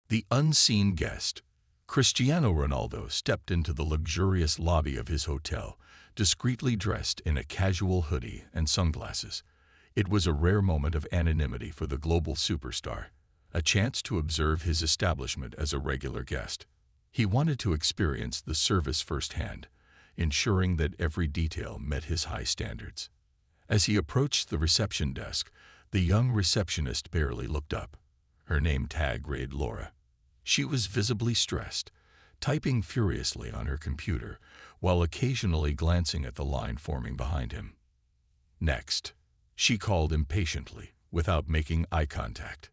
The unseen guest. Cristiano Ronaldo stepped into the luxurious lobby of his hotel, discreetly dressed in a casual hoodie and sunglasses. It was a rare moment of anonymity for the global superstar, a chance to observe his establishment as a regular guest. He wanted to experience the service firsthand, ensuring that every detail met his high standards. As he approached the reception desk, the young receptionist barely looked up. Her name tag read Laura. She was visibly stressed, typing furiously on her computer while occasionally glancing at the line forming behind him. Next, she called impatiently, without making eye contact.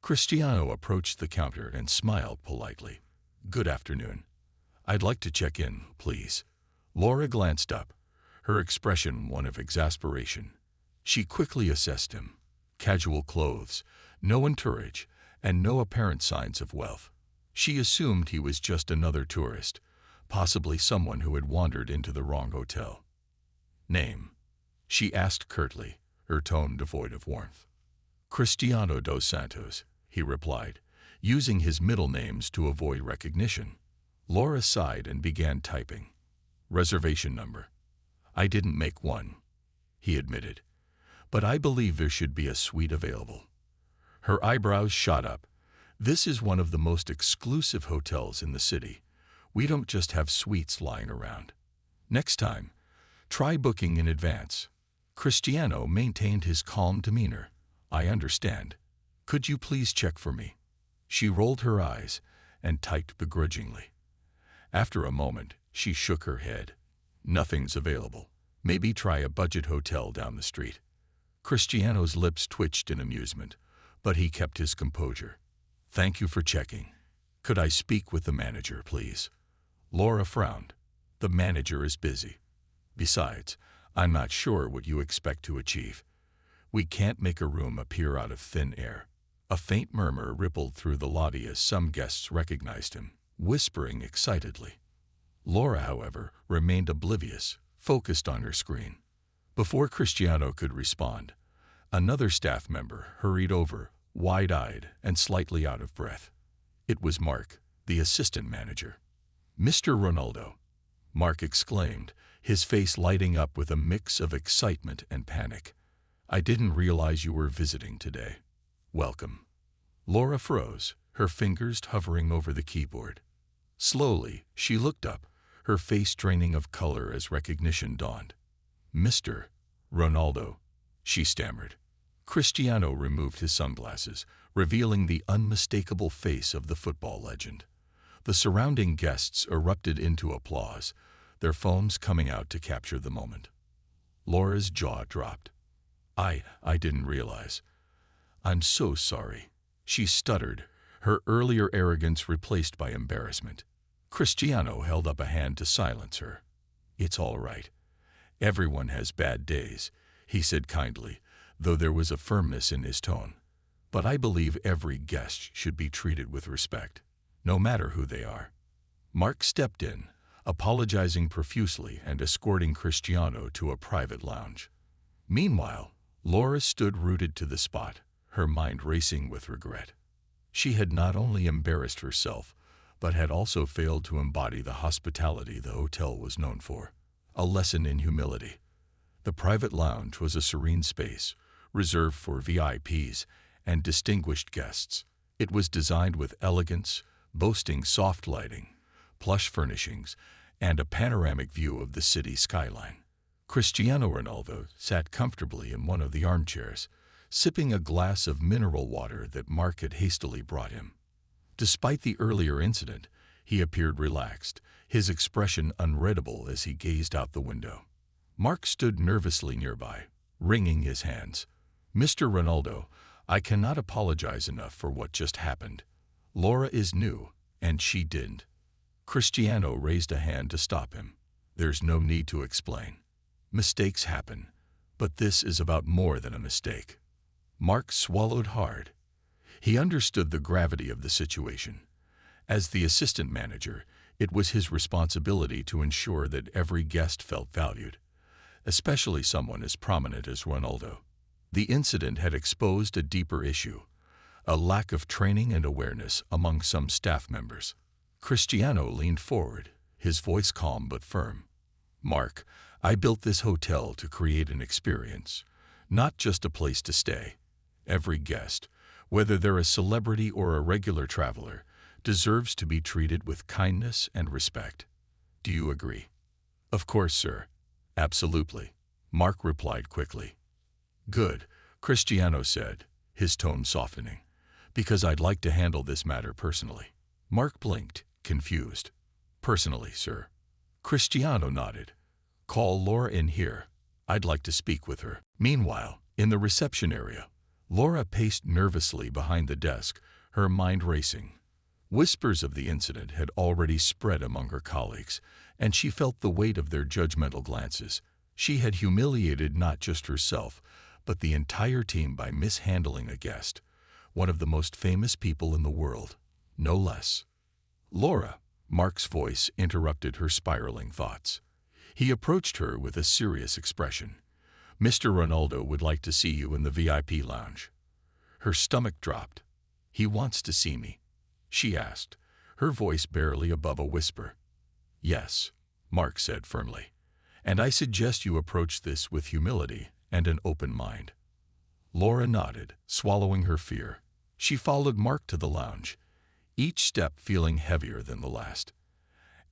Cristiano approached the counter and smiled politely. "Good afternoon. I'd like to check in, please." Laura glanced up, her expression one of exasperation. She quickly assessed him. Casual clothes, no entourage, and no apparent signs of wealth. She assumed he was just another tourist, possibly someone who had wandered into the wrong hotel. "Name?" she asked curtly, her tone devoid of warmth. "Cristiano dos Santos," he replied, using his middle names to avoid recognition. Laura sighed and began typing. "Reservation number." "I didn't make one," he admitted, "but I believe there should be a suite available." Her eyebrows shot up. "This is one of the most exclusive hotels in the city. We don't just have suites lying around. Next time, try booking in advance." Cristiano maintained his calm demeanor. "I understand. Could you please check for me?" She rolled her eyes and typed begrudgingly. After a moment, she shook her head. "Nothing's available. Maybe try a budget hotel down the street." Cristiano's lips twitched in amusement, but he kept his composure. "Thank you for checking. Could I speak with the manager, please?" Laura frowned. "The manager is busy. Besides, I'm not sure what you expect to achieve. We can't make a room appear out of thin air." A faint murmur rippled through the lobby as some guests recognized him, whispering excitedly. Laura, however, remained oblivious, focused on her screen. Before Cristiano could respond, another staff member hurried over, wide-eyed and slightly out of breath. It was Mark, the assistant manager. "Mr. Ronaldo," Mark exclaimed, his face lighting up with a mix of excitement and panic. "I didn't realize you were visiting today. Welcome." Laura froze, her fingers hovering over the keyboard. Slowly, she looked up, her face draining of color as recognition dawned. "Mr. Ronaldo," she stammered. Cristiano removed his sunglasses, revealing the unmistakable face of the football legend. The surrounding guests erupted into applause, their phones coming out to capture the moment. Laura's jaw dropped. I didn't realize. I'm so sorry." She stuttered, her earlier arrogance replaced by embarrassment. Cristiano held up a hand to silence her. "It's all right. Everyone has bad days," he said kindly, though there was a firmness in his tone. "But I believe every guest should be treated with respect, no matter who they are." Mark stepped in, apologizing profusely and escorting Cristiano to a private lounge. Meanwhile, Laura stood rooted to the spot, her mind racing with regret. She had not only embarrassed herself, but had also failed to embody the hospitality the hotel was known for. A lesson in humility. The private lounge was a serene space, reserved for VIPs and distinguished guests. It was designed with elegance, boasting soft lighting, plush furnishings, and a panoramic view of the city skyline. Cristiano Ronaldo sat comfortably in one of the armchairs, sipping a glass of mineral water that Mark had hastily brought him. Despite the earlier incident, he appeared relaxed, his expression unreadable as he gazed out the window. Mark stood nervously nearby, wringing his hands. "Mr. Ronaldo, I cannot apologize enough for what just happened. Laura is new, and she didn't." Cristiano raised a hand to stop him. "There's no need to explain. Mistakes happen, but this is about more than a mistake." Mark swallowed hard. He understood the gravity of the situation. As the assistant manager, it was his responsibility to ensure that every guest felt valued, especially someone as prominent as Ronaldo. The incident had exposed a deeper issue, a lack of training and awareness among some staff members. Cristiano leaned forward, his voice calm but firm. "Mark, I built this hotel to create an experience, not just a place to stay. Every guest, whether they're a celebrity or a regular traveler, deserves to be treated with kindness and respect. Do you agree?" "Of course, sir. Absolutely," Mark replied quickly. "Good," Cristiano said, his tone softening, "because I'd like to handle this matter personally." Mark blinked, confused. "Personally, sir?" Cristiano nodded. "Call Laura in here. I'd like to speak with her." Meanwhile, in the reception area, Laura paced nervously behind the desk, her mind racing. Whispers of the incident had already spread among her colleagues, and she felt the weight of their judgmental glances. She had humiliated not just herself, but the entire team by mishandling a guest, one of the most famous people in the world, no less. "Laura," Mark's voice interrupted her spiraling thoughts. He approached her with a serious expression. "Mr. Ronaldo would like to see you in the VIP lounge." Her stomach dropped. "He wants to see me?" she asked, her voice barely above a whisper. "Yes," Mark said firmly, "and I suggest you approach this with humility and an open mind." Laura nodded, swallowing her fear. She followed Mark to the lounge, each step feeling heavier than the last.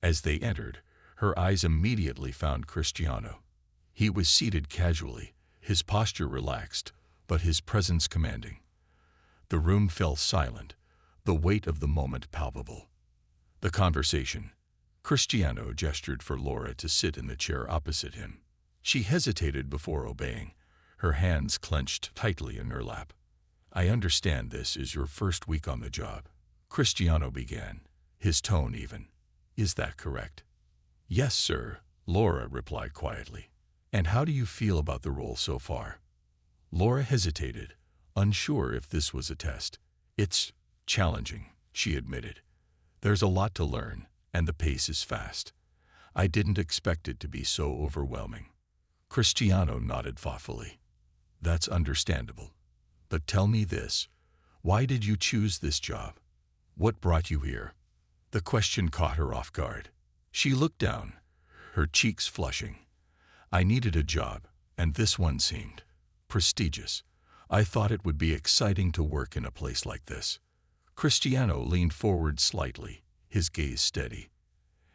As they entered, her eyes immediately found Cristiano. He was seated casually, his posture relaxed, but his presence commanding. The room fell silent, the weight of the moment palpable. The conversation. Cristiano gestured for Laura to sit in the chair opposite him. She hesitated before obeying, her hands clenched tightly in her lap. "I understand this is your first week on the job," Cristiano began, his tone even. "Is that correct?" "Yes, sir," Laura replied quietly. "And how do you feel about the role so far?" Laura hesitated, unsure if this was a test. "It's challenging," she admitted. "There's a lot to learn, and the pace is fast. I didn't expect it to be so overwhelming." Cristiano nodded thoughtfully. "That's understandable. But tell me this, why did you choose this job? What brought you here?" The question caught her off guard. She looked down, her cheeks flushing. "I needed a job, and this one seemed prestigious. I thought it would be exciting to work in a place like this." Cristiano leaned forward slightly, his gaze steady.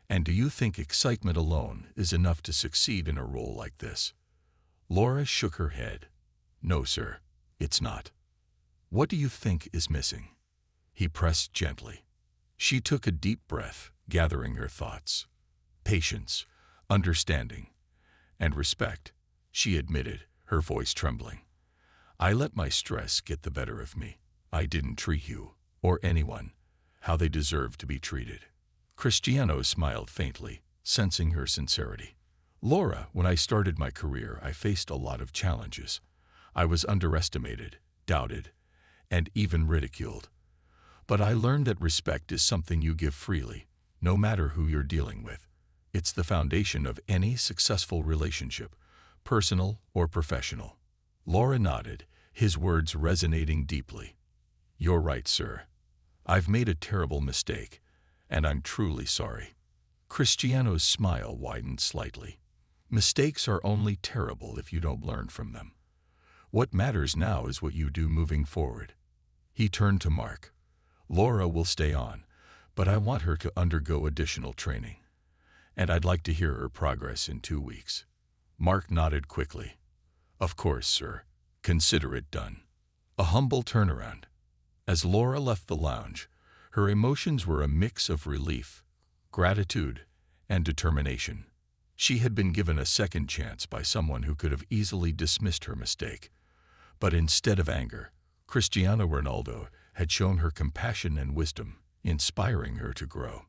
"And do you think excitement alone is enough to succeed in a role like this?" Laura shook her head. "No, sir, it's not." "What do you think is missing?" He pressed gently. She took a deep breath, gathering her thoughts. "Patience, understanding, and respect," she admitted, her voice trembling. "I let my stress get the better of me. I didn't treat you, or anyone, how they deserve to be treated." Cristiano smiled faintly, sensing her sincerity. "Laura, when I started my career, I faced a lot of challenges. I was underestimated, doubted, and even ridiculed. But I learned that respect is something you give freely, no matter who you're dealing with. It's the foundation of any successful relationship, personal or professional." Laura nodded, his words resonating deeply. "You're right, sir. I've made a terrible mistake, and I'm truly sorry." Cristiano's smile widened slightly. "Mistakes are only terrible if you don't learn from them. What matters now is what you do moving forward." He turned to Mark. "Laura will stay on, but I want her to undergo additional training, and I'd like to hear her progress in 2 weeks." Mark nodded quickly. "Of course, sir. Consider it done." A humble turnaround. As Laura left the lounge, her emotions were a mix of relief, gratitude, and determination. She had been given a second chance by someone who could have easily dismissed her mistake. But instead of anger, Cristiano Ronaldo had shown her compassion and wisdom, inspiring her to grow.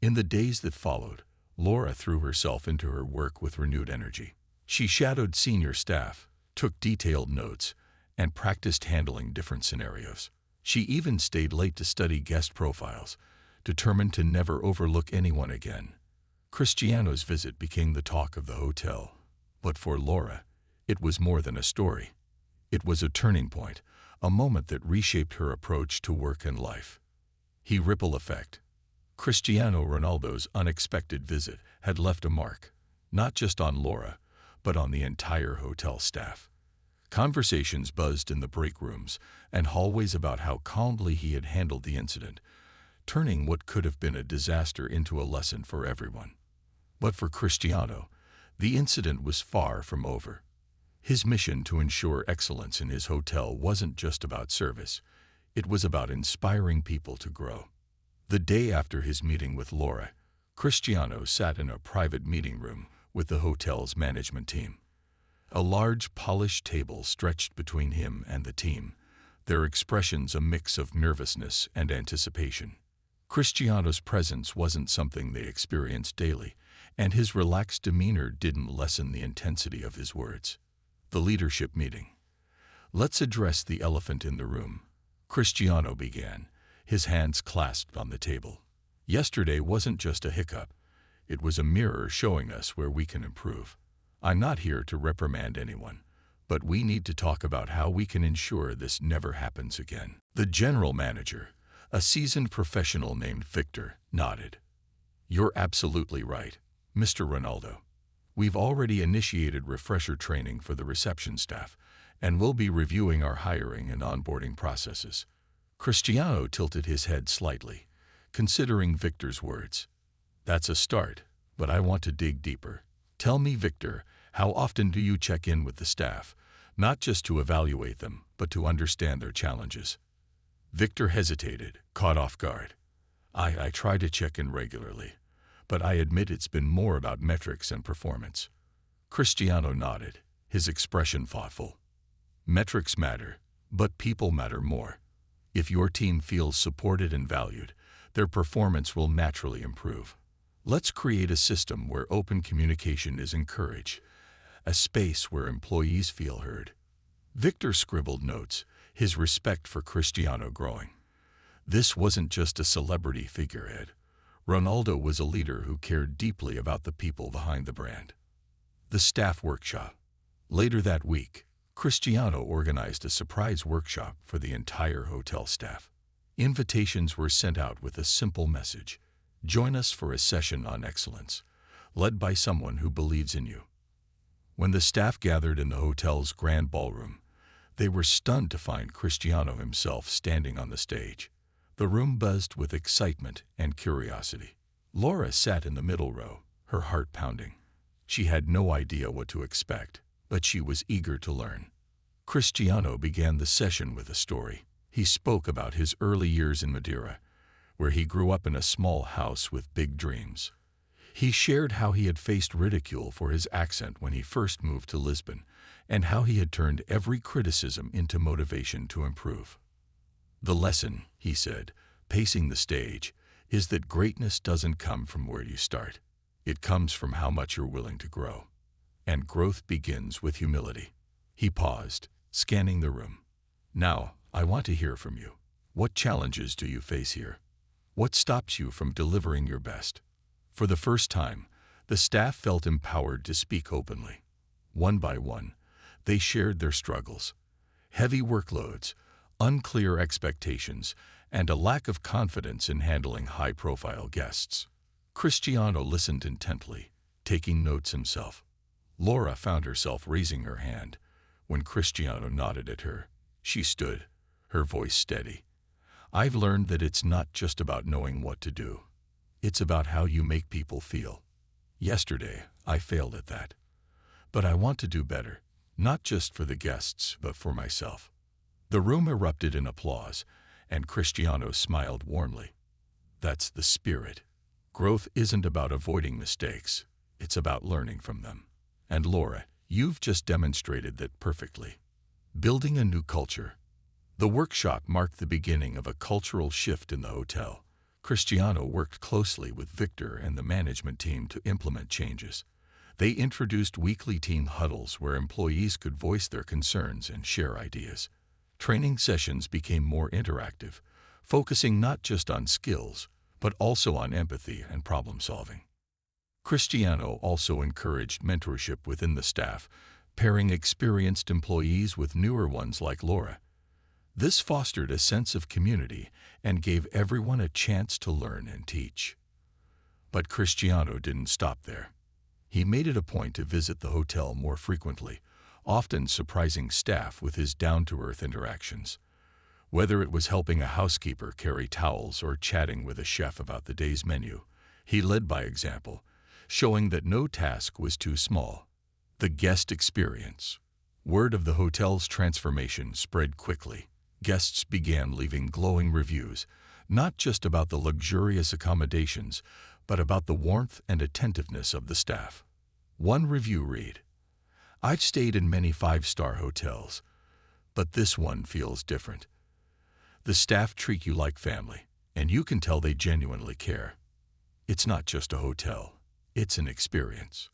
In the days that followed, Laura threw herself into her work with renewed energy. She shadowed senior staff, took detailed notes, and practiced handling different scenarios. She even stayed late to study guest profiles, determined to never overlook anyone again. Cristiano's visit became the talk of the hotel. But for Laura, it was more than a story. It was a turning point, a moment that reshaped her approach to work and life. The ripple effect. Cristiano Ronaldo's unexpected visit had left a mark, not just on Laura, but on the entire hotel staff. Conversations buzzed in the break rooms and hallways about how calmly he had handled the incident, turning what could have been a disaster into a lesson for everyone. But for Cristiano, the incident was far from over. His mission to ensure excellence in his hotel wasn't just about service, it was about inspiring people to grow. The day after his meeting with Laura, Cristiano sat in a private meeting room with the hotel's management team. A large polished table stretched between him and the team, their expressions a mix of nervousness and anticipation. Cristiano's presence wasn't something they experienced daily, and his relaxed demeanor didn't lessen the intensity of his words. The leadership meeting. "Let's address the elephant in the room," Cristiano began, his hands clasped on the table. "Yesterday wasn't just a hiccup. It was a mirror showing us where we can improve. I'm not here to reprimand anyone, but we need to talk about how we can ensure this never happens again." The general manager, a seasoned professional named Victor, nodded. "You're absolutely right, Mr. Ronaldo. We've already initiated refresher training for the reception staff, and we'll be reviewing our hiring and onboarding processes." Cristiano tilted his head slightly, considering Victor's words. "That's a start, but I want to dig deeper. Tell me, Victor, how often do you check in with the staff, not just to evaluate them, but to understand their challenges?" Victor hesitated, caught off guard. I try to check in regularly, but I admit it's been more about metrics and performance." Cristiano nodded, his expression thoughtful. "Metrics matter, but people matter more. If your team feels supported and valued, their performance will naturally improve. Let's create a system where open communication is encouraged, a space where employees feel heard." Victor scribbled notes, his respect for Cristiano growing. This wasn't just a celebrity figurehead. Ronaldo was a leader who cared deeply about the people behind the brand. The staff workshop. Later that week, Cristiano organized a surprise workshop for the entire hotel staff. Invitations were sent out with a simple message: "Join us for a session on excellence, led by someone who believes in you." When the staff gathered in the hotel's grand ballroom, they were stunned to find Cristiano himself standing on the stage. The room buzzed with excitement and curiosity. Laura sat in the middle row, her heart pounding. She had no idea what to expect, but she was eager to learn. Cristiano began the session with a story. He spoke about his early years in Madeira, where he grew up in a small house with big dreams. He shared how he had faced ridicule for his accent when he first moved to Lisbon, and how he had turned every criticism into motivation to improve. "The lesson," he said, pacing the stage, "is that greatness doesn't come from where you start. It comes from how much you're willing to grow. And growth begins with humility." He paused, scanning the room. "Now, I want to hear from you. What challenges do you face here? What stops you from delivering your best?" For the first time, the staff felt empowered to speak openly. One by one, they shared their struggles. Heavy workloads, unclear expectations, and a lack of confidence in handling high-profile guests. Cristiano listened intently, taking notes himself. Laura found herself raising her hand. When Cristiano nodded at her, she stood, her voice steady. "I've learned that it's not just about knowing what to do. It's about how you make people feel. Yesterday, I failed at that. But I want to do better, not just for the guests, but for myself." The room erupted in applause, and Cristiano smiled warmly. That's the spirit. Growth isn't about avoiding mistakes, it's about learning from them. And Laura, you've just demonstrated that perfectly. Building a new culture. The workshop marked the beginning of a cultural shift in the hotel. Cristiano worked closely with Victor and the management team to implement changes. They introduced weekly team huddles where employees could voice their concerns and share ideas. Training sessions became more interactive, focusing not just on skills, but also on empathy and problem solving. Cristiano also encouraged mentorship within the staff, pairing experienced employees with newer ones like Laura. This fostered a sense of community and gave everyone a chance to learn and teach. But Cristiano didn't stop there. He made it a point to visit the hotel more frequently, often surprising staff with his down-to-earth interactions. Whether it was helping a housekeeper carry towels or chatting with a chef about the day's menu, he led by example, showing that no task was too small. The guest experience. Word of the hotel's transformation spread quickly. Guests began leaving glowing reviews, not just about the luxurious accommodations, but about the warmth and attentiveness of the staff. One review read, "I've stayed in many five-star hotels, but this one feels different. The staff treat you like family, and you can tell they genuinely care. It's not just a hotel, it's an experience."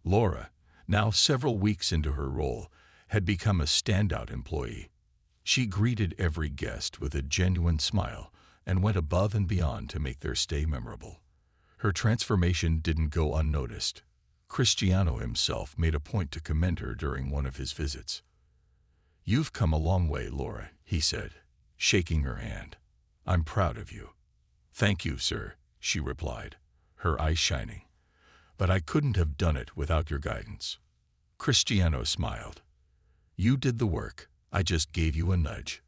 Laura, now several weeks into her role, had become a standout employee. She greeted every guest with a genuine smile and went above and beyond to make their stay memorable. Her transformation didn't go unnoticed. Cristiano himself made a point to commend her during one of his visits. "You've come a long way, Laura," he said, shaking her hand. "I'm proud of you." "Thank you, sir," she replied, her eyes shining. "But I couldn't have done it without your guidance." Cristiano smiled. "You did the work. I just gave you a nudge.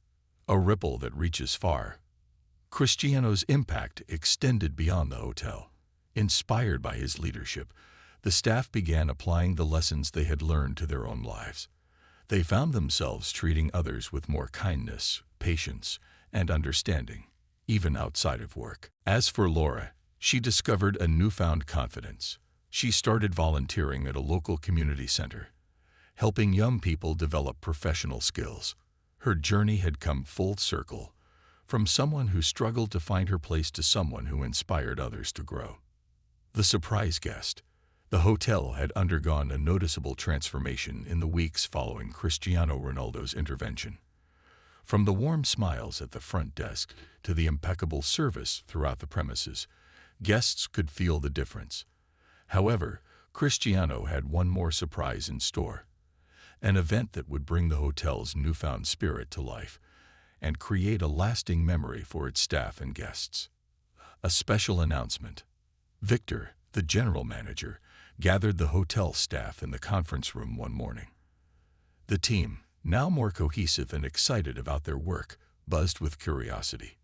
A ripple that reaches far." Cristiano's impact extended beyond the hotel. Inspired by his leadership, the staff began applying the lessons they had learned to their own lives. They found themselves treating others with more kindness, patience, and understanding, even outside of work. As for Laura, she discovered a newfound confidence. She started volunteering at a local community center, helping young people develop professional skills. Her journey had come full circle, from someone who struggled to find her place to someone who inspired others to grow. The surprise guest. The hotel had undergone a noticeable transformation in the weeks following Cristiano Ronaldo's intervention. From the warm smiles at the front desk to the impeccable service throughout the premises, guests could feel the difference. However, Cristiano had one more surprise in store, an event that would bring the hotel's newfound spirit to life and create a lasting memory for its staff and guests. A special announcement. Victor, the general manager, gathered the hotel staff in the conference room one morning. The team, now more cohesive and excited about their work, buzzed with curiosity.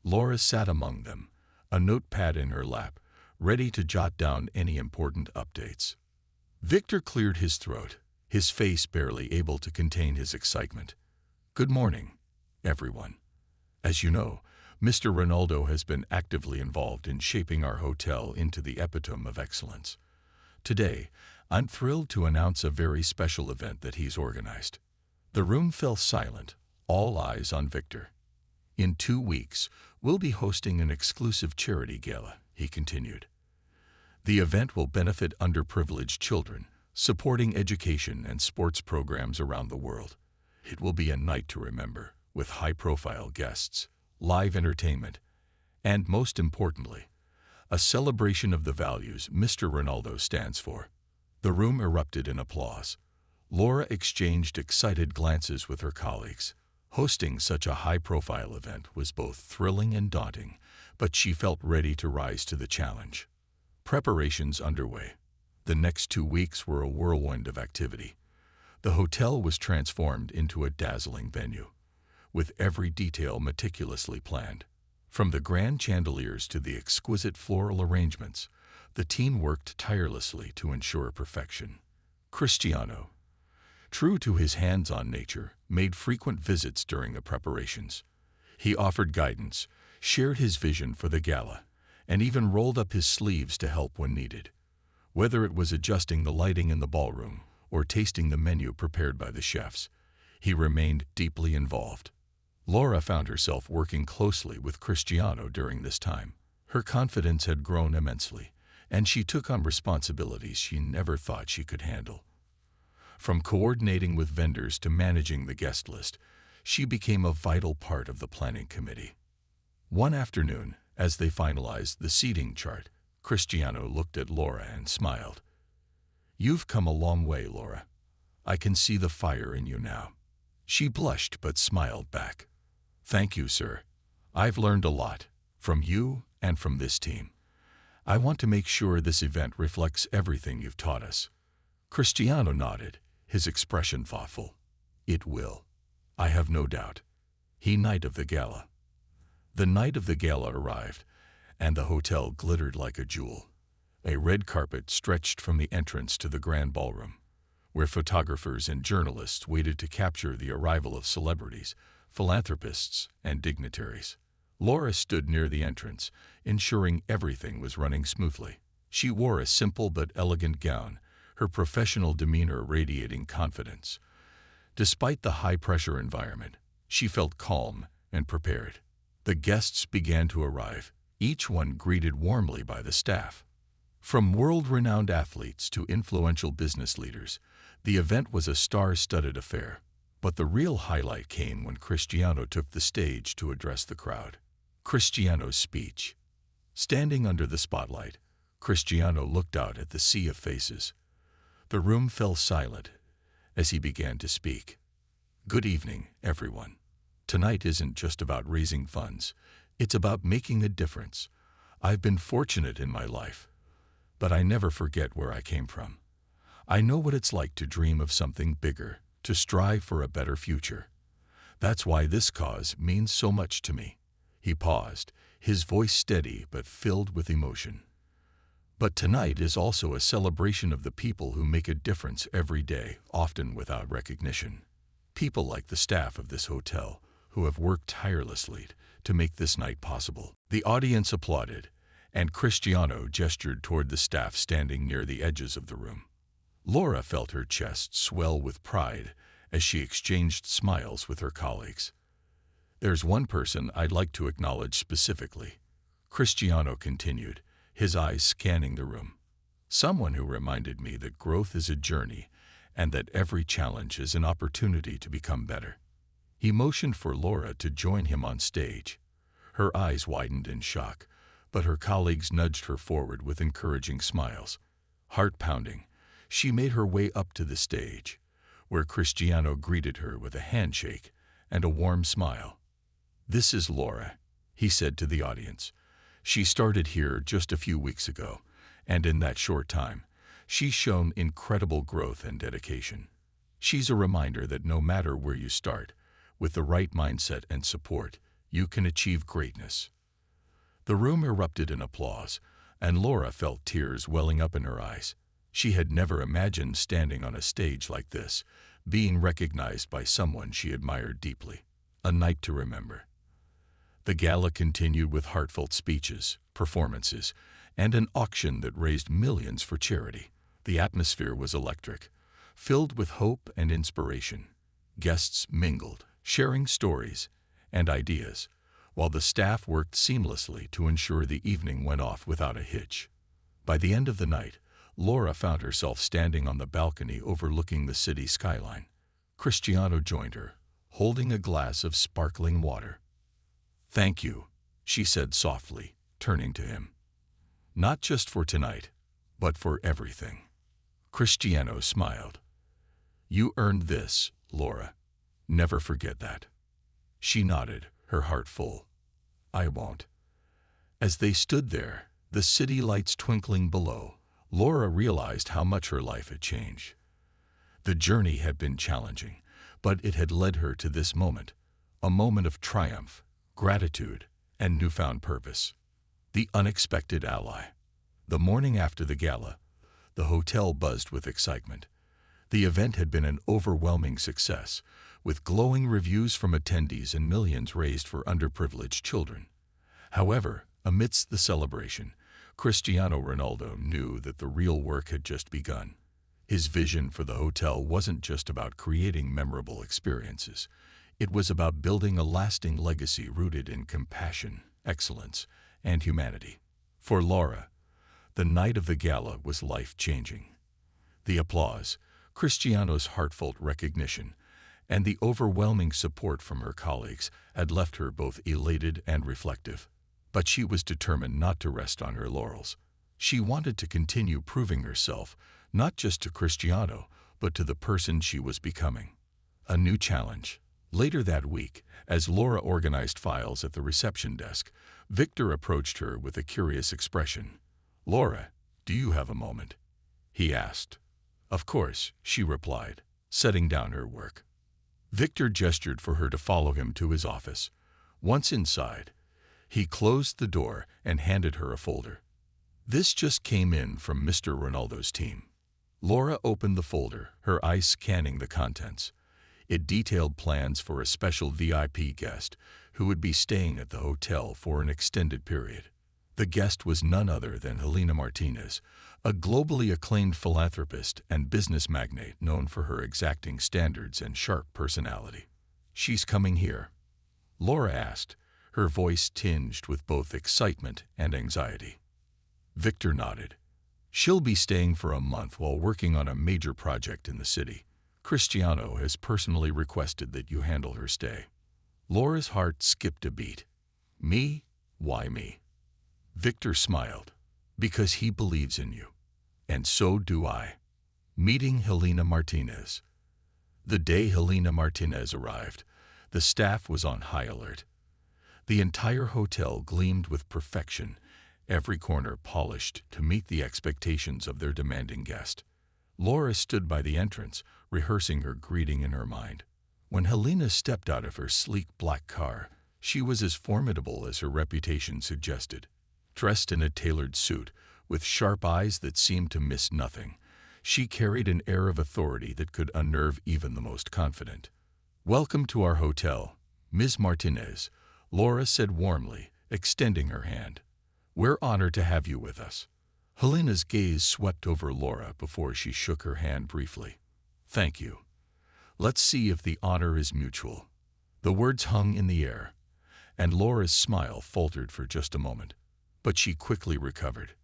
Laura sat among them, a notepad in her lap, ready to jot down any important updates. Victor cleared his throat, his face barely able to contain his excitement. "Good morning, everyone. As you know, Mr. Ronaldo has been actively involved in shaping our hotel into the epitome of excellence. Today, I'm thrilled to announce a very special event that he's organized." The room fell silent, all eyes on Victor. "In 2 weeks, we'll be hosting an exclusive charity gala," he continued. "The event will benefit underprivileged children, supporting education and sports programs around the world. It will be a night to remember, with high-profile guests, live entertainment, and, most importantly, a celebration of the values Mr. Ronaldo stands for." The room erupted in applause. Laura exchanged excited glances with her colleagues. Hosting such a high-profile event was both thrilling and daunting, but she felt ready to rise to the challenge. Preparations underway. The next 2 weeks were a whirlwind of activity. The hotel was transformed into a dazzling venue, with every detail meticulously planned. From the grand chandeliers to the exquisite floral arrangements, the team worked tirelessly to ensure perfection. Cristiano, true to his hands-on nature, made frequent visits during the preparations. He offered guidance, shared his vision for the gala, and even rolled up his sleeves to help when needed. Whether it was adjusting the lighting in the ballroom or tasting the menu prepared by the chefs, he remained deeply involved. Laura found herself working closely with Cristiano during this time. Her confidence had grown immensely, and she took on responsibilities she never thought she could handle. From coordinating with vendors to managing the guest list, she became a vital part of the planning committee. One afternoon, as they finalized the seating chart, Cristiano looked at Laura and smiled. "You've come a long way, Laura. I can see the fire in you now." She blushed but smiled back. Thank you, sir. I've learned a lot, from you and from this team. I want to make sure this event reflects everything you've taught us. Cristiano nodded, his expression thoughtful. It will. I have no doubt. Night of the gala. The night of the gala arrived, and the hotel glittered like a jewel. A red carpet stretched from the entrance to the grand ballroom, where photographers and journalists waited to capture the arrival of celebrities, philanthropists, and dignitaries. Laura stood near the entrance, ensuring everything was running smoothly. She wore a simple but elegant gown, her professional demeanor radiating confidence. Despite the high-pressure environment, she felt calm and prepared. The guests began to arrive, each one greeted warmly by the staff. From world-renowned athletes to influential business leaders, the event was a star-studded affair. But the real highlight came when Cristiano took the stage to address the crowd. Cristiano's speech. Standing under the spotlight, Cristiano looked out at the sea of faces. The room fell silent as he began to speak. Good evening, everyone. Tonight isn't just about raising funds. It's about making a difference. I've been fortunate in my life, but I never forget where I came from. I know what it's like to dream of something bigger, to strive for a better future. That's why this cause means so much to me. He paused, his voice steady but filled with emotion. But tonight is also a celebration of the people who make a difference every day, often without recognition. People like the staff of this hotel, who have worked tirelessly to make this night possible. The audience applauded, and Cristiano gestured toward the staff standing near the edges of the room. Laura felt her chest swell with pride as she exchanged smiles with her colleagues. There's one person I'd like to acknowledge specifically, Cristiano continued, his eyes scanning the room. Someone who reminded me that growth is a journey and that every challenge is an opportunity to become better. He motioned for Laura to join him on stage. Her eyes widened in shock, but her colleagues nudged her forward with encouraging smiles. Heart pounding, she made her way up to the stage, where Cristiano greeted her with a handshake and a warm smile. "This is Laura," he said to the audience. "She started here just a few weeks ago, and in that short time, she's shown incredible growth and dedication. She's a reminder that no matter where you start, with the right mindset and support, you can achieve greatness." The room erupted in applause, and Laura felt tears welling up in her eyes. She had never imagined standing on a stage like this, being recognized by someone she admired deeply. A night to remember. The gala continued with heartfelt speeches, performances, and an auction that raised millions for charity. The atmosphere was electric, filled with hope and inspiration. Guests mingled, sharing stories and ideas, while the staff worked seamlessly to ensure the evening went off without a hitch. By the end of the night, Laura found herself standing on the balcony overlooking the city skyline. Cristiano joined her, holding a glass of sparkling water. "Thank you," she said softly, turning to him. "Not just for tonight, but for everything." Cristiano smiled. "You earned this, Laura. Never forget that." She nodded, her heart full. "I won't." As they stood there, the city lights twinkling below, Laura realized how much her life had changed. The journey had been challenging, but it had led her to this moment, a moment of triumph, gratitude, and newfound purpose. The unexpected ally. The morning after the gala, the hotel buzzed with excitement. The event had been an overwhelming success, with glowing reviews from attendees and millions raised for underprivileged children. However, amidst the celebration, Cristiano Ronaldo knew that the real work had just begun. His vision for the hotel wasn't just about creating memorable experiences. It was about building a lasting legacy rooted in compassion, excellence, and humanity. For Laura, the night of the gala was life-changing. The applause, Cristiano's heartfelt recognition, and the overwhelming support from her colleagues had left her both elated and reflective. But she was determined not to rest on her laurels. She wanted to continue proving herself, not just to Cristiano, but to the person she was becoming. A new challenge, Later that week, as Laura organized files at the reception desk, Victor approached her with a curious expression. "Laura, do you have a moment?" he asked. "Of course," she replied, setting down her work. Victor gestured for her to follow him to his office. Once inside, he closed the door and handed her a folder. "This just came in from Mr. Ronaldo's team." Laura opened the folder, her eyes scanning the contents. It detailed plans for a special VIP guest who would be staying at the hotel for an extended period. The guest was none other than Helena Martinez, a globally acclaimed philanthropist and business magnate known for her exacting standards and sharp personality. "She's coming here?" Laura asked, her voice tinged with both excitement and anxiety. Victor nodded. "She'll be staying for a month while working on a major project in the city. Cristiano has personally requested that you handle her stay." Laura's heart skipped a beat. "Me? Why me?" Victor smiled. "Because he believes in you. And so do I." Meeting Helena Martinez. The day Helena Martinez arrived, the staff was on high alert. The entire hotel gleamed with perfection, every corner polished to meet the expectations of their demanding guest. Laura stood by the entrance, rehearsing her greeting in her mind. When Helena stepped out of her sleek black car, she was as formidable as her reputation suggested. Dressed in a tailored suit, with sharp eyes that seemed to miss nothing, she carried an air of authority that could unnerve even the most confident. "Welcome to our hotel, Ms. Martinez," Laura said warmly, extending her hand. "We're honored to have you with us." Helena's gaze swept over Laura before she shook her hand briefly. "Thank you. Let's see if the honor is mutual." The words hung in the air, and Laura's smile faltered for just a moment, but she quickly recovered.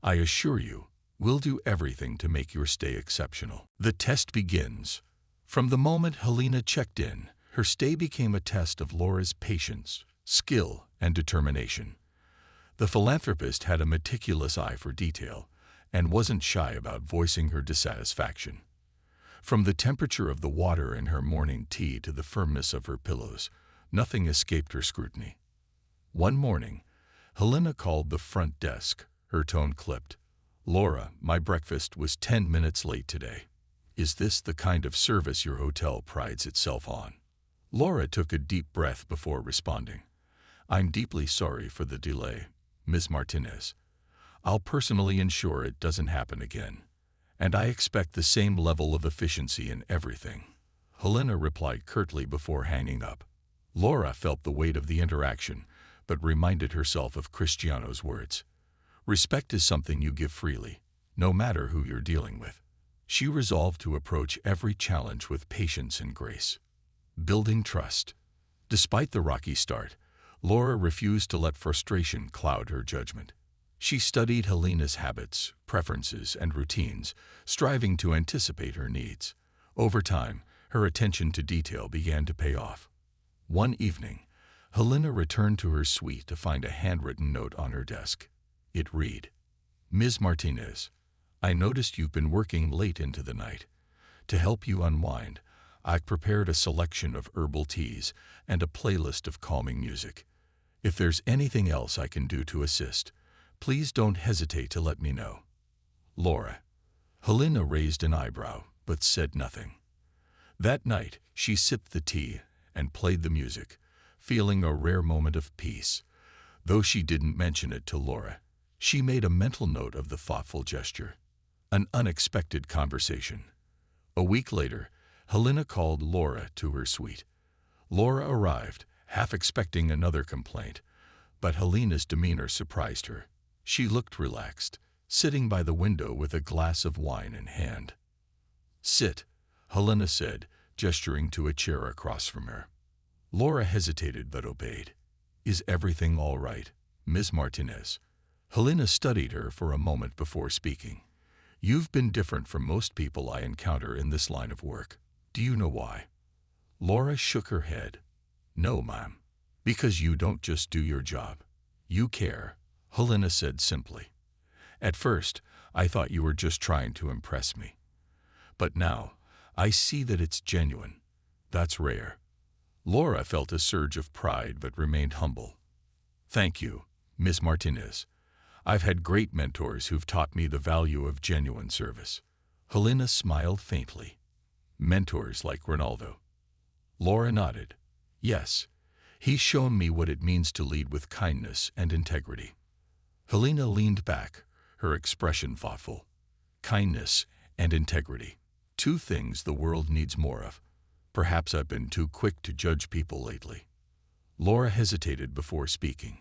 "I assure you, we'll do everything to make your stay exceptional." The test begins. From the moment Helena checked in, her stay became a test of Laura's patience, skill, and determination. The philanthropist had a meticulous eye for detail and wasn't shy about voicing her dissatisfaction. From the temperature of the water in her morning tea to the firmness of her pillows, nothing escaped her scrutiny. One morning, Helena called the front desk, her tone clipped. "Laura, my breakfast was 10 minutes late today. Is this the kind of service your hotel prides itself on?" Laura took a deep breath before responding. "I'm deeply sorry for the delay, Ms. Martinez. I'll personally ensure it doesn't happen again, and I expect the same level of efficiency in everything." Helena replied curtly before hanging up. Laura felt the weight of the interaction, but reminded herself of Cristiano's words. "Respect is something you give freely, no matter who you're dealing with." She resolved to approach every challenge with patience and grace. Building trust. Despite the rocky start, Laura refused to let frustration cloud her judgment. She studied Helena's habits, preferences, and routines, striving to anticipate her needs. Over time, her attention to detail began to pay off. One evening, Helena returned to her suite to find a handwritten note on her desk. It read, "Ms. Martinez, I noticed you've been working late into the night. To help you unwind, I've prepared a selection of herbal teas and a playlist of calming music. If there's anything else I can do to assist, please don't hesitate to let me know. Laura." Helena raised an eyebrow, but said nothing. That night, she sipped the tea and played the music, feeling a rare moment of peace. Though she didn't mention it to Laura, she made a mental note of the thoughtful gesture. An unexpected conversation. A week later, Helena called Laura to her suite. Laura arrived, half expecting another complaint, but Helena's demeanor surprised her. She looked relaxed, sitting by the window with a glass of wine in hand. "Sit," Helena said, gesturing to a chair across from her. Laura hesitated but obeyed. "Is everything all right, Ms. Martinez?" Helena studied her for a moment before speaking. "You've been different from most people I encounter in this line of work. Do you know why?" Laura shook her head. "No, ma'am. Because you don't just do your job. You care," Helena said simply. "At first, I thought you were just trying to impress me. But now, I see that it's genuine. That's rare." Laura felt a surge of pride but remained humble. Thank you, Ms. Martinez. I've had great mentors who've taught me the value of genuine service. Helena smiled faintly. Mentors like Ronaldo. Laura nodded. Yes, he's shown me what it means to lead with kindness and integrity. Helena leaned back, her expression thoughtful. Kindness and integrity. Two things the world needs more of. Perhaps I've been too quick to judge people lately. Laura hesitated before speaking.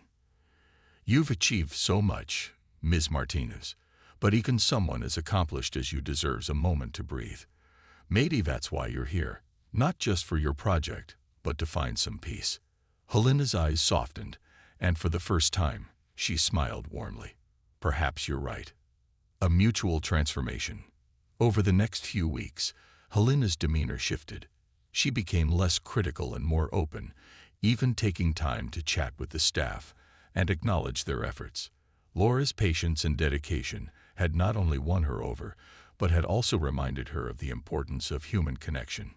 You've achieved so much, Ms. Martinez, but even someone as accomplished as you deserves a moment to breathe. Maybe that's why you're here, not just for your project, but to find some peace. Helena's eyes softened, and for the first time, she smiled warmly. Perhaps you're right. A mutual transformation. Over the next few weeks, Helena's demeanor shifted. She became less critical and more open, even taking time to chat with the staff and acknowledge their efforts. Laura's patience and dedication had not only won her over, but had also reminded her of the importance of human connection.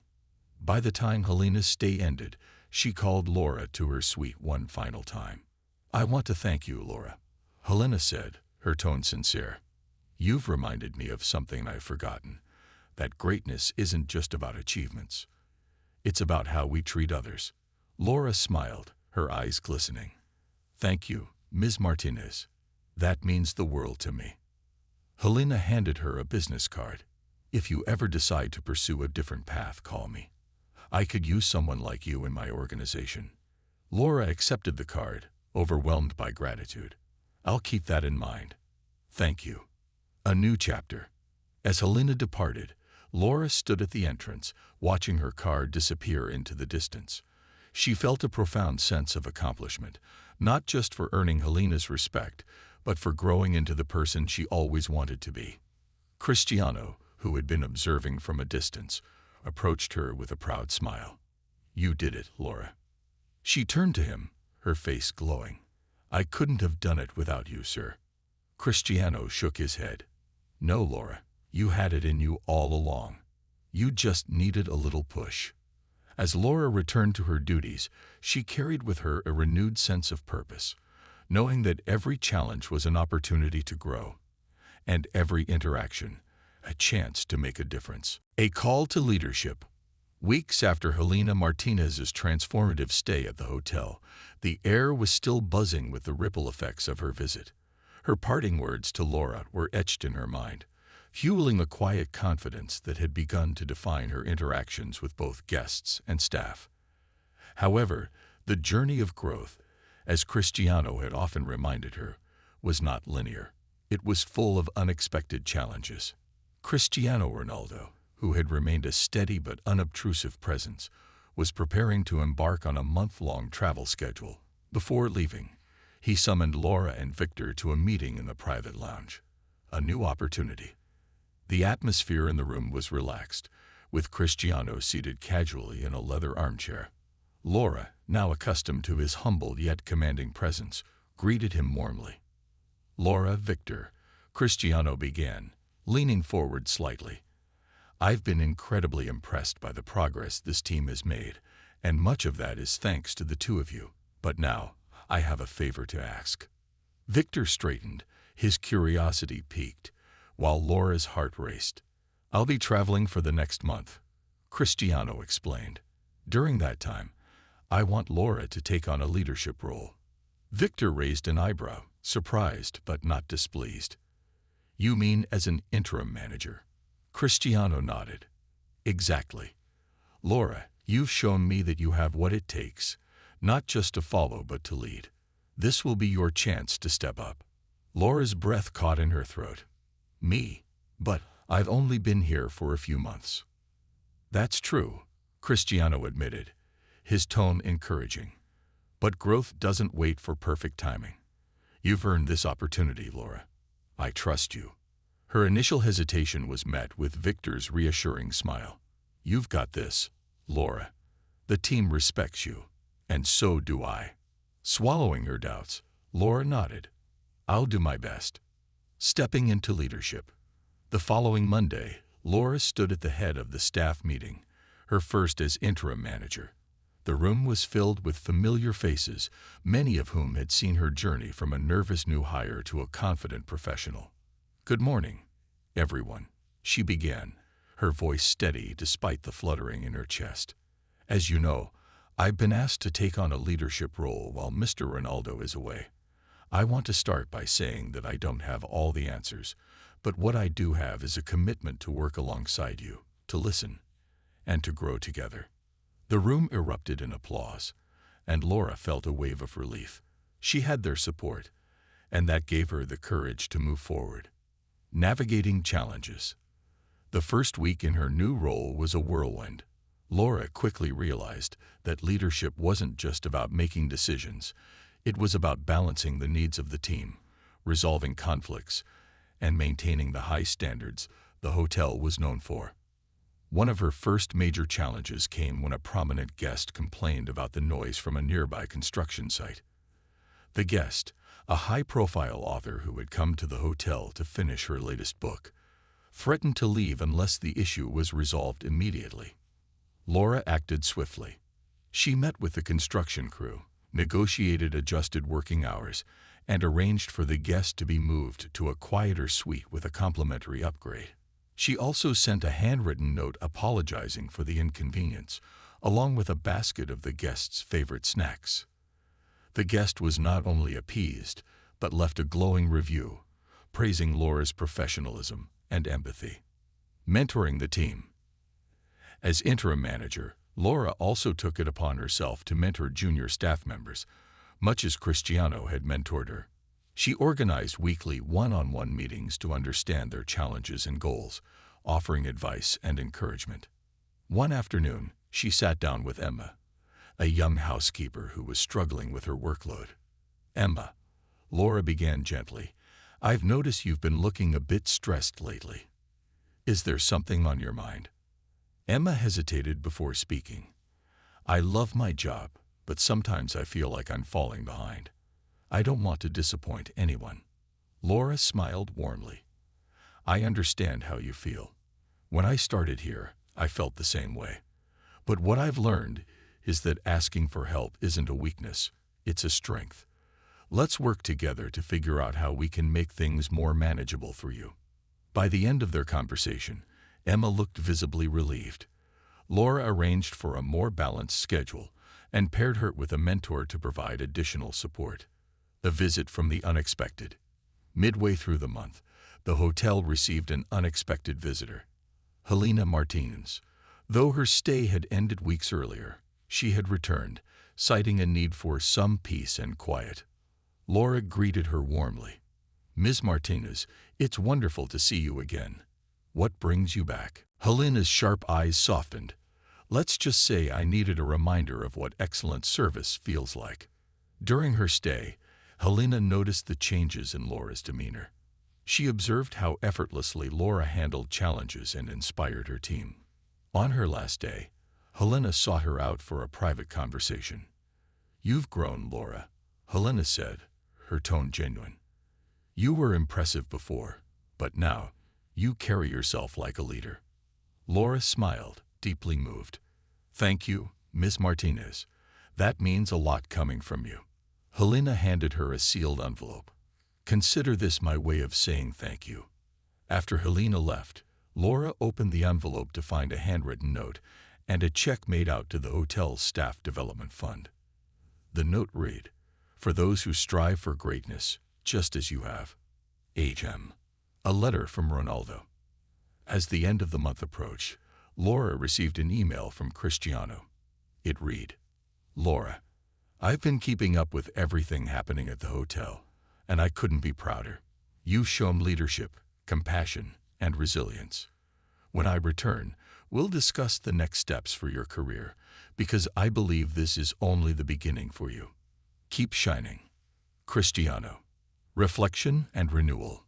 By the time Helena's stay ended, she called Laura to her suite one final time. I want to thank you, Laura, Helena said, her tone sincere. You've reminded me of something I've forgotten, that greatness isn't just about achievements. It's about how we treat others. Laura smiled, her eyes glistening. Thank you, Ms. Martinez. That means the world to me. Helena handed her a business card. If you ever decide to pursue a different path, call me. I could use someone like you in my organization. Laura accepted the card, overwhelmed by gratitude. I'll keep that in mind. Thank you. A new chapter. As Helena departed, Laura stood at the entrance, watching her card disappear into the distance. She felt a profound sense of accomplishment, not just for earning Helena's respect, but for growing into the person she always wanted to be. Cristiano, who had been observing from a distance, approached her with a proud smile. You did it, Laura. She turned to him, her face glowing. I couldn't have done it without you, sir. Cristiano shook his head. No, Laura, you had it in you all along. You just needed a little push. As Laura returned to her duties, she carried with her a renewed sense of purpose, knowing that every challenge was an opportunity to grow, and every interaction a chance to make a difference. A call to leadership. Weeks after Helena Martinez's transformative stay at the hotel, the air was still buzzing with the ripple effects of her visit. Her parting words to Laura were etched in her mind, fueling the quiet confidence that had begun to define her interactions with both guests and staff. However, the journey of growth, as Cristiano had often reminded her, was not linear. It was full of unexpected challenges. Cristiano Ronaldo, who had remained a steady but unobtrusive presence, was preparing to embark on a month-long travel schedule. Before leaving, he summoned Laura and Victor to a meeting in the private lounge. A new opportunity. The atmosphere in the room was relaxed, with Cristiano seated casually in a leather armchair. Laura, now accustomed to his humble yet commanding presence, greeted him warmly. Laura, Victor, Cristiano began, leaning forward slightly. I've been incredibly impressed by the progress this team has made, and much of that is thanks to the two of you. But now, I have a favor to ask. Victor straightened, his curiosity piqued, while Laura's heart raced. I'll be traveling for the next month, Cristiano explained. During that time, I want Laura to take on a leadership role. Victor raised an eyebrow, surprised but not displeased. You mean as an interim manager? Cristiano nodded. Exactly. Laura, you've shown me that you have what it takes, not just to follow but to lead. This will be your chance to step up. Laura's breath caught in her throat. Me? But I've only been here for a few months. That's true, Cristiano admitted, his tone encouraging. But growth doesn't wait for perfect timing. You've earned this opportunity, Laura. I trust you. Her initial hesitation was met with Victor's reassuring smile. You've got this, Laura. The team respects you, and so do I. Swallowing her doubts, Laura nodded. I'll do my best. Stepping into leadership. The following Monday, Laura stood at the head of the staff meeting, her first as interim manager. The room was filled with familiar faces, many of whom had seen her journey from a nervous new hire to a confident professional. "Good morning, everyone," she began, her voice steady despite the fluttering in her chest. "As you know, I've been asked to take on a leadership role while Mr. Ronaldo is away. I want to start by saying that I don't have all the answers, but what I do have is a commitment to work alongside you, to listen, and to grow together." The room erupted in applause, and Laura felt a wave of relief. She had their support, and that gave her the courage to move forward. Navigating challenges. The first week in her new role was a whirlwind. Laura quickly realized that leadership wasn't just about making decisions. It was about balancing the needs of the team, resolving conflicts, and maintaining the high standards the hotel was known for. One of her first major challenges came when a prominent guest complained about the noise from a nearby construction site. The guest, a high-profile author who had come to the hotel to finish her latest book, threatened to leave unless the issue was resolved immediately. Laura acted swiftly. She met with the construction crew, negotiated adjusted working hours, and arranged for the guest to be moved to a quieter suite with a complimentary upgrade. She also sent a handwritten note apologizing for the inconvenience, along with a basket of the guest's favorite snacks. The guest was not only appeased, but left a glowing review, praising Laura's professionalism and empathy. Mentoring the team. As interim manager, Laura also took it upon herself to mentor junior staff members, much as Cristiano had mentored her. She organized weekly one-on-one meetings to understand their challenges and goals, offering advice and encouragement. One afternoon, she sat down with Emma, a young housekeeper who was struggling with her workload. "Emma," Laura began gently, "I've noticed you've been looking a bit stressed lately. Is there something on your mind?" Emma hesitated before speaking. "I love my job, but sometimes I feel like I'm falling behind. I don't want to disappoint anyone." Laura smiled warmly. "I understand how you feel. When I started here, I felt the same way. But what I've learned is that asking for help isn't a weakness, it's a strength. Let's work together to figure out how we can make things more manageable for you." By the end of their conversation, Emma looked visibly relieved. Laura arranged for a more balanced schedule and paired her with a mentor to provide additional support. A visit from the unexpected. Midway through the month, the hotel received an unexpected visitor. Helena Martinez. Though her stay had ended weeks earlier, she had returned, citing a need for some peace and quiet. Laura greeted her warmly. "Ms. Martinez, it's wonderful to see you again. What brings you back?" Helena's sharp eyes softened. "Let's just say I needed a reminder of what excellent service feels like." During her stay, Helena noticed the changes in Laura's demeanor. She observed how effortlessly Laura handled challenges and inspired her team. On her last day, Helena sought her out for a private conversation. "You've grown, Laura," Helena said, her tone genuine. "You were impressive before, but now you carry yourself like a leader." Laura smiled, deeply moved. "Thank you, Ms. Martinez. That means a lot coming from you." Helena handed her a sealed envelope. "Consider this my way of saying thank you." After Helena left, Laura opened the envelope to find a handwritten note and a check made out to the hotel's Staff Development Fund. The note read, "For those who strive for greatness, just as you have. H.M." A letter from Ronaldo. As the end of the month approached, Laura received an email from Cristiano. It read, "Laura, I've been keeping up with everything happening at the hotel, and I couldn't be prouder. You've shown leadership, compassion, and resilience. When I return, we'll discuss the next steps for your career, because I believe this is only the beginning for you. Keep shining. Cristiano." Reflection and renewal.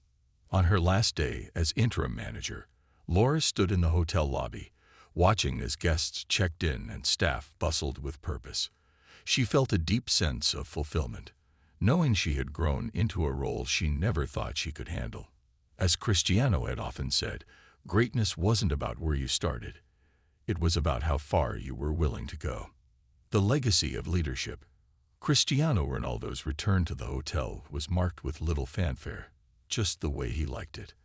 On her last day as interim manager, Laura stood in the hotel lobby, watching as guests checked in and staff bustled with purpose. She felt a deep sense of fulfillment, knowing she had grown into a role she never thought she could handle. As Cristiano had often said, greatness wasn't about where you started. It was about how far you were willing to go. The legacy of leadership. Cristiano Ronaldo's return to the hotel was marked with little fanfare, just the way he liked it.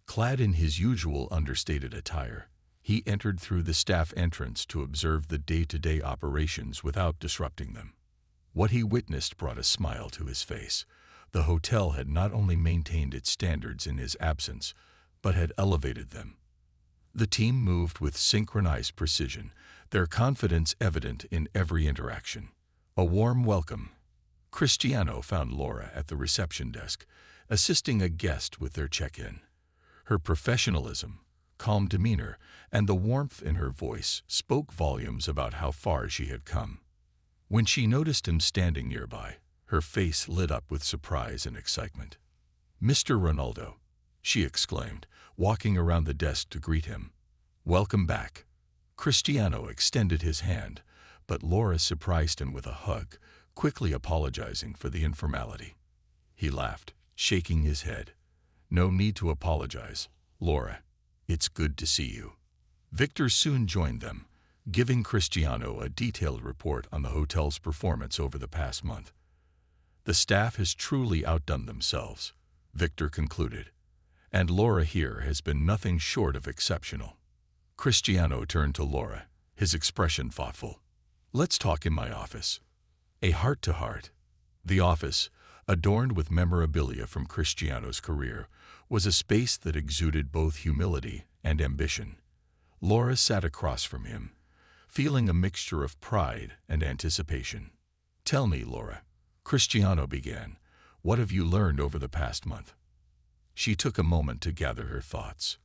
Clad in his usual understated attire, he entered through the staff entrance to observe the day-to-day operations without disrupting them. What he witnessed brought a smile to his face. The hotel had not only maintained its standards in his absence, but had elevated them. The team moved with synchronized precision, their confidence evident in every interaction. A warm welcome. Cristiano found Laura at the reception desk, assisting a guest with their check-in. Her professionalism, calm demeanor, and the warmth in her voice spoke volumes about how far she had come. When she noticed him standing nearby, her face lit up with surprise and excitement. "Mr. Ronaldo," she exclaimed, walking around the desk to greet him. "Welcome back." Cristiano extended his hand, but Laura surprised him with a hug, quickly apologizing for the informality. He laughed, shaking his head. "No need to apologize, Laura. It's good to see you." Victor soon joined them, giving Cristiano a detailed report on the hotel's performance over the past month. "The staff has truly outdone themselves," Victor concluded, "and Laura here has been nothing short of exceptional." Cristiano turned to Laura, his expression thoughtful. "Let's talk in my office." A heart-to-heart. The office, adorned with memorabilia from Cristiano's career, was a space that exuded both humility and ambition. Laura sat across from him, feeling a mixture of pride and anticipation. "Tell me, Laura," Cristiano began, "what have you learned over the past month?" She took a moment to gather her thoughts.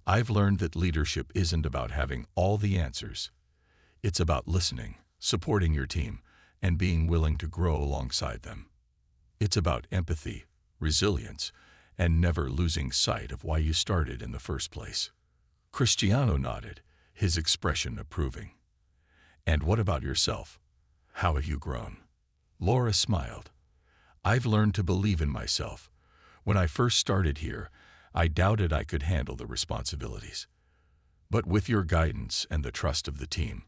"I've learned that leadership isn't about having all the answers. It's about listening, supporting your team, and being willing to grow alongside them. It's about empathy, resilience, and never losing sight of why you started in the first place." Cristiano nodded, his expression approving. "And what about yourself? How have you grown?" Laura smiled. "I've learned to believe in myself. When I first started here, I doubted I could handle the responsibilities. But with your guidance and the trust of the team,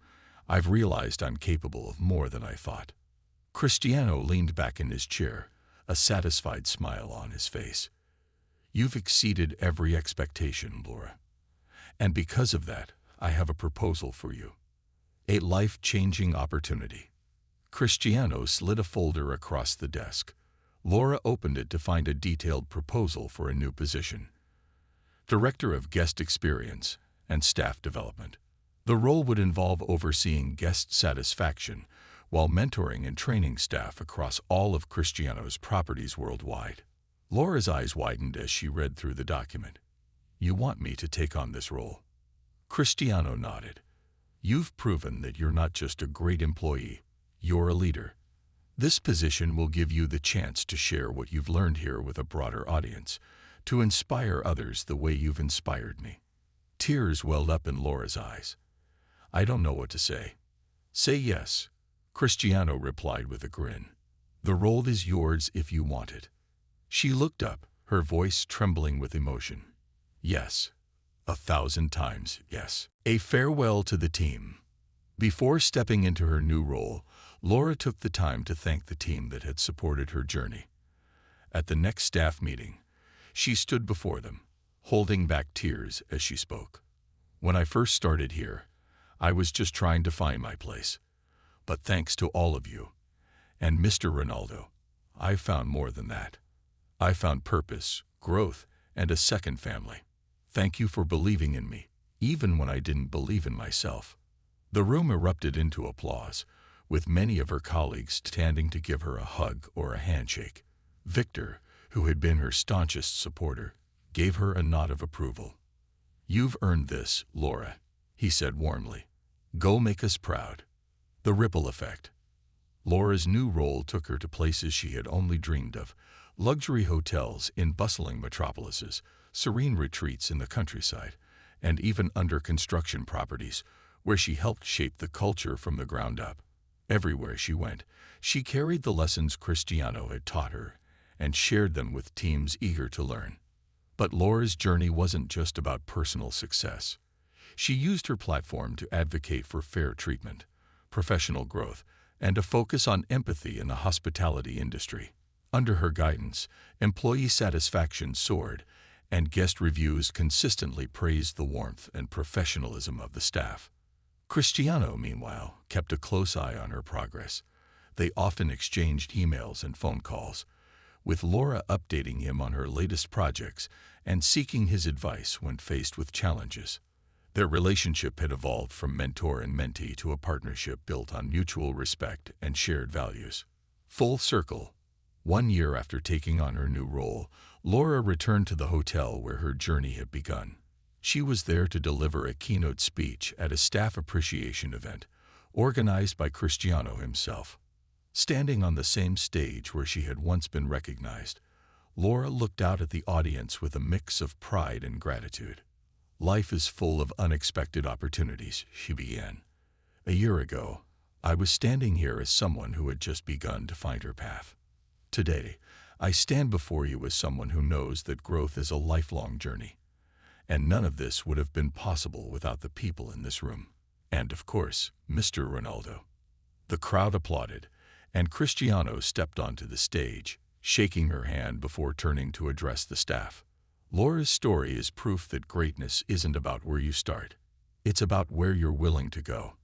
I've realized I'm capable of more than I thought." Cristiano leaned back in his chair, a satisfied smile on his face. "You've exceeded every expectation, Laura. And because of that, I have a proposal for you. A life-changing opportunity." Cristiano slid a folder across the desk. Laura opened it to find a detailed proposal for a new position: Director of Guest Experience and Staff Development. The role would involve overseeing guest satisfaction while mentoring and training staff across all of Cristiano's properties worldwide. Laura's eyes widened as she read through the document. "You want me to take on this role?" Cristiano nodded. "You've proven that you're not just a great employee, you're a leader. This position will give you the chance to share what you've learned here with a broader audience, to inspire others the way you've inspired me." Tears welled up in Laura's eyes. "I don't know what to say." "Say yes," Cristiano replied with a grin. "The role is yours if you want it." She looked up, her voice trembling with emotion. "Yes. 1,000 times yes." A farewell to the team. Before stepping into her new role, Laura took the time to thank the team that had supported her journey. At the next staff meeting, she stood before them, holding back tears as she spoke. "When I first started here, I was just trying to find my place. But thanks to all of you, and Mr. Ronaldo, I found more than that. I found purpose, growth, and a second family. Thank you for believing in me, even when I didn't believe in myself." The room erupted into applause, with many of her colleagues standing to give her a hug or a handshake. Victor, who had been her staunchest supporter, gave her a nod of approval. "You've earned this, Laura," he said warmly. "Go make us proud." The ripple effect. Laura's new role took her to places she had only dreamed of: luxury hotels in bustling metropolises, serene retreats in the countryside, and even under-construction properties, where she helped shape the culture from the ground up. Everywhere she went, she carried the lessons Cristiano had taught her and shared them with teams eager to learn. But Laura's journey wasn't just about personal success. She used her platform to advocate for fair treatment, professional growth, and a focus on empathy in the hospitality industry. Under her guidance, employee satisfaction soared, and guest reviews consistently praised the warmth and professionalism of the staff. Cristiano, meanwhile, kept a close eye on her progress. They often exchanged emails and phone calls, with Laura updating him on her latest projects and seeking his advice when faced with challenges. Their relationship had evolved from mentor and mentee to a partnership built on mutual respect and shared values. Full circle. 1 year after taking on her new role, Laura returned to the hotel where her journey had begun. She was there to deliver a keynote speech at a staff appreciation event, organized by Cristiano himself. Standing on the same stage where she had once been recognized, Laura looked out at the audience with a mix of pride and gratitude. "Life is full of unexpected opportunities," she began. "A year ago, I was standing here as someone who had just begun to find her path. Today, I stand before you as someone who knows that growth is a lifelong journey. And none of this would have been possible without the people in this room. And, of course, Mr. Ronaldo." The crowd applauded, and Cristiano stepped onto the stage, shaking her hand before turning to address the staff. Laura's story is proof that greatness isn't about where you start. It's about where you're willing to go.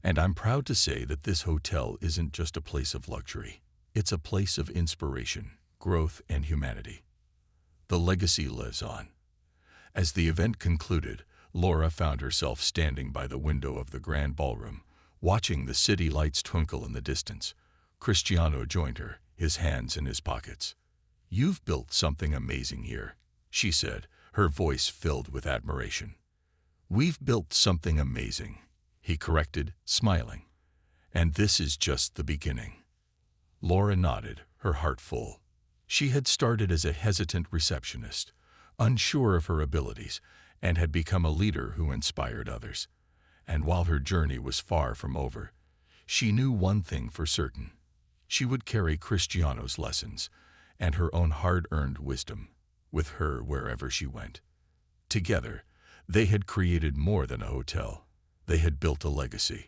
And I'm proud to say that this hotel isn't just a place of luxury. It's a place of inspiration, growth, and humanity. The legacy lives on. As the event concluded, Laura found herself standing by the window of the grand ballroom, watching the city lights twinkle in the distance. Cristiano joined her, his hands in his pockets. "You've built something amazing here," she said, her voice filled with admiration. "We've built something amazing," he corrected, smiling. "And this is just the beginning." Laura nodded, her heart full. She had started as a hesitant receptionist, unsure of her abilities, and had become a leader who inspired others. And while her journey was far from over, she knew one thing for certain. She would carry Cristiano's lessons and her own hard-earned wisdom with her wherever she went. Together, they had created more than a hotel. They had built a legacy.